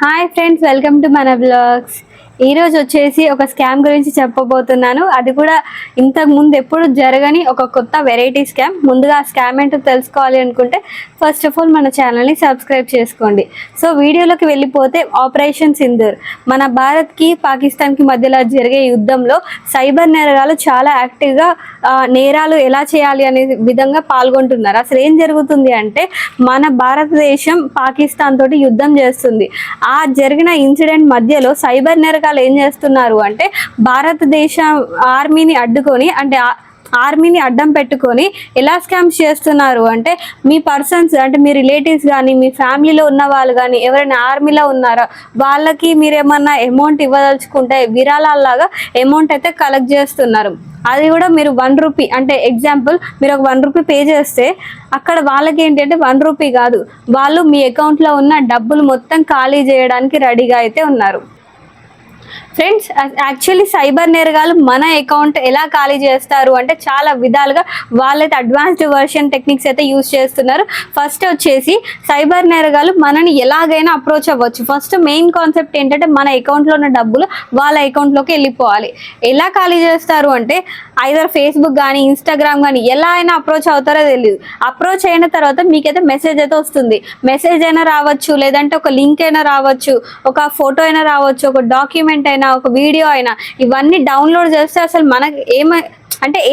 Hi friends, welcome to మన blogs. ఈరోజు వచ్చేసి ఒక స్కామ్ గురించి చెప్పబోతున్నాను. అది కూడా ఇంతకు ముందు ఎప్పుడు జరగని ఒక కొత్త వెరైటీ స్కామ్. ముందుగా ఆ స్కామ్ ఏంటో తెలుసుకోవాలి అనుకుంటే ఫస్ట్ ఆఫ్ ఆల్ మన ఛానల్ని సబ్స్క్రైబ్ చేసుకోండి. సో వీడియోలోకి వెళ్ళిపోతే ఆపరేషన్ సింధూర్ మన భారత్కి పాకిస్తాన్కి మధ్యలో జరిగే యుద్ధంలో సైబర్ నేరగాలు చాలా యాక్టివ్గా నేరాలు ఎలా చేయాలి అనే విధంగా పాల్గొంటున్నారు. అసలు ఏం జరుగుతుంది అంటే మన భారతదేశం పాకిస్తాన్ తోటి యుద్ధం చేస్తుంది. ఆ జరిగిన ఇన్సిడెంట్ మధ్యలో సైబర్ నేరగాలు ఏం చేస్తున్నారు అంటే భారతదేశ ఆర్మీని అడ్డుకొని ఆర్మీని అడ్డం పెట్టుకొని ఎలా స్కామ్స్ చేస్తున్నారు అంటే మీ పర్సన్స్ అంటే మీ రిలేటివ్స్ కానీ మీ ఫ్యామిలీలో ఉన్న వాళ్ళు కానీ ఎవరైనా ఆర్మీలో ఉన్నారో వాళ్ళకి మీరు ఏమన్నా అమౌంట్ ఇవ్వదలుచుకుంటే విరాళాలాగా అమౌంట్ అయితే కలెక్ట్ చేస్తున్నారు. అది కూడా మీరు 1 రూపీ అంటే ఎగ్జాంపుల్ మీరు ఒక 1 రూపీ పే చేస్తే అక్కడ వాళ్ళకి ఏంటంటే 1 రూపీ కాదు, వాళ్ళు మీ అకౌంట్లో ఉన్న డబ్బులు మొత్తం ఖాళీ చేయడానికి రెడీగా అయితే ఉన్నారు. ఫ్రెండ్స్, యాక్చువల్లీ సైబర్ నేరగాలు మన అకౌంట్ ఎలా ఖాళీ చేస్తారు అంటే చాలా విధాలుగా వాళ్ళైతే అడ్వాన్స్డ్ వర్షన్ టెక్నిక్స్ అయితే యూజ్ చేస్తున్నారు. ఫస్ట్ వచ్చేసి సైబర్ నేరగాలు మనని ఎలాగైనా అప్రోచ్ అవ్వచ్చు. ఫస్ట్ మెయిన్ కాన్సెప్ట్ ఏంటంటే మన అకౌంట్లో ఉన్న డబ్బులు వాళ్ళ అకౌంట్లోకి వెళ్ళిపోవాలి. ఎలా ఖాళీ చేస్తారు అంటే ఐదర్ ఫేస్బుక్ కానీ ఇన్స్టాగ్రామ్ కానీ ఎలా అయినా అప్రోచ్ అవుతారో తెలియదు. అప్రోచ్ అయిన తర్వాత మీకైతే మెసేజ్ అయితే వస్తుంది. మెసేజ్ అయినా రావచ్చు, లేదంటే ఒక లింక్ అయినా రావచ్చు, ఒక ఫోటో అయినా రావచ్చు, ఒక డాక్యుమెంట్ అయినా, ఒక వీడియో అయినా, ఇవన్నీ డౌన్లోడ్ చేస్తే అసలు మనకి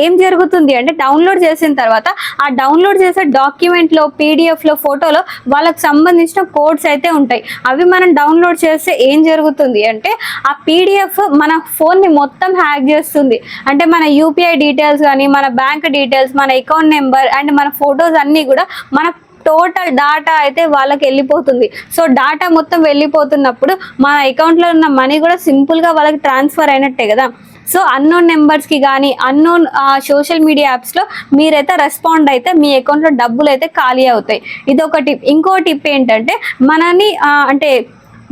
ఏం జరుగుతుంది అంటే డౌన్లోడ్ చేసిన తర్వాత ఆ డౌన్లోడ్ చేసే డాక్యుమెంట్లో, పీడిఎఫ్లో, ఫోటోలో వాళ్ళకి సంబంధించిన కోడ్స్ అయితే ఉంటాయి. అవి మనం డౌన్లోడ్ చేస్తే ఏం జరుగుతుంది అంటే ఆ పీడిఎఫ్ మన ఫోన్ని మొత్తం హ్యాక్ చేస్తుంది. అంటే మన యూపీఐ డీటెయిల్స్ కానీ, మన బ్యాంక్ డీటెయిల్స్, మన అకౌంట్ నెంబర్ అండ్ మన ఫొటోస్ అన్నీ కూడా మన టోటల్ డాటా అయితే వాళ్ళకి వెళ్ళిపోతుంది. సో డాటా మొత్తం వెళ్ళిపోతున్నప్పుడు మన అకౌంట్లో ఉన్న మనీ కూడా సింపుల్గా వాళ్ళకి ట్రాన్స్ఫర్ అయినట్టే కదా. సో అన్నోన్ నెంబర్స్కి కానీ అన్నోన్ సోషల్ మీడియా యాప్స్లో మీరైతే రెస్పాండ్ అయితే మీ అకౌంట్లో డబ్బులు అయితే ఖాళీ అవుతాయి. ఇదొక టిప్. ఇంకో టిప్ ఏంటంటే మనని అంటే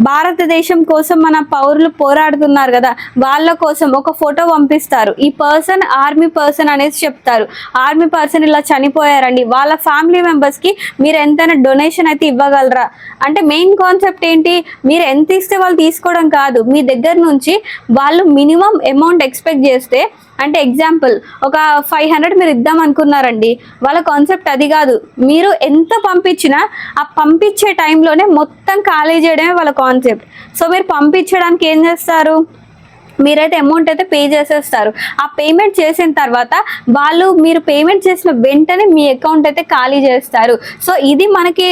భారతదేశం కోసం మన పౌరులు పోరాడుతున్నారు కదా, వాళ్ళ కోసం ఒక ఫోటో పంపిస్తారు. ఈ పర్సన్ ఆర్మీ పర్సన్ అనేసి చెప్తారు. ఆర్మీ పర్సన్ ఇలా చనిపోయారండి, వాళ్ళ ఫ్యామిలీ మెంబర్స్కి మీరు ఎంతైనా డొనేషన్ అయితే ఇవ్వగలరా అంటే మెయిన్ కాన్సెప్ట్ ఏంటి, మీరు ఎంత ఇస్తే వాళ్ళు తీసుకోవడం కాదు, మీ దగ్గర నుంచి వాళ్ళు మినిమం అమౌంట్ ఎక్స్పెక్ట్ చేస్తే అంటే ఎగ్జాంపుల్ ఒక 500 మీరు ఇద్దాం అనుకున్నారండి, వాళ్ళ కాన్సెప్ట్ అది కాదు. మీరు ఎంత పంపించినా ఆ పంపించే టైంలోనే మొత్తం ఖాళీ చేయడమే వాళ్ళ కాన్సెప్ట్. సో మీరు పంపించడానికి ఏం చేస్తారు, మీరైతే అమౌంట్ అయితే పే చేసేస్తారు. ఆ పేమెంట్ చేసిన తర్వాత వాళ్ళు మీరు పేమెంట్ చేసిన వెంటనే మీ అకౌంట్ అయితే ఖాళీ చేస్తారు. సో ఇది మనకి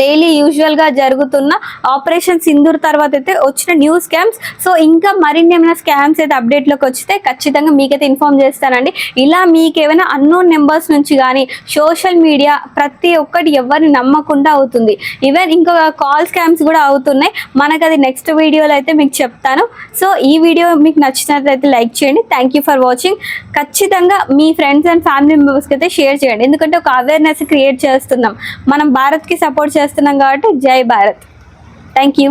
డైలీ యూజువల్గా జరుగుతున్న ఆపరేషన్ సింధూర్ తర్వాత అయితే వచ్చిన న్యూ స్కామ్స్. సో ఇంకా మరిన్ని ఏమైనా స్కామ్స్ అయితే అప్డేట్లోకి వచ్చితే ఖచ్చితంగా మీకైతే ఇన్ఫార్మ్ చేస్తానండి. ఇలా మీకు ఏమైనా అన్నోన్ నెంబర్స్ నుంచి కానీ సోషల్ మీడియా ప్రతి ఒక్కటి ఎవరిని నమ్మకుండా అవుతుంది. ఈవెన్ ఇంకొక కాల్ స్కామ్స్ కూడా అవుతున్నాయి. మనకు అది నెక్స్ట్ వీడియోలో అయితే మీకు చెప్తాను. సో ఈ వీడియో మీకు నచ్చినట్లయితే లైక్ చేయండి. Thank you for watching. ఖచ్చితంగా మీ ఫ్రెండ్స్ అండ్ ఫ్యామిలీ మెంబర్స్కి అయితే షేర్ చేయండి. ఎందుకంటే ఒక అవేర్నెస్ క్రియేట్ చేస్తున్నాం, మనం భారత్కి సపోర్ట్ చేస్తున్నాం కాబట్టి జై భారత్. Thank you.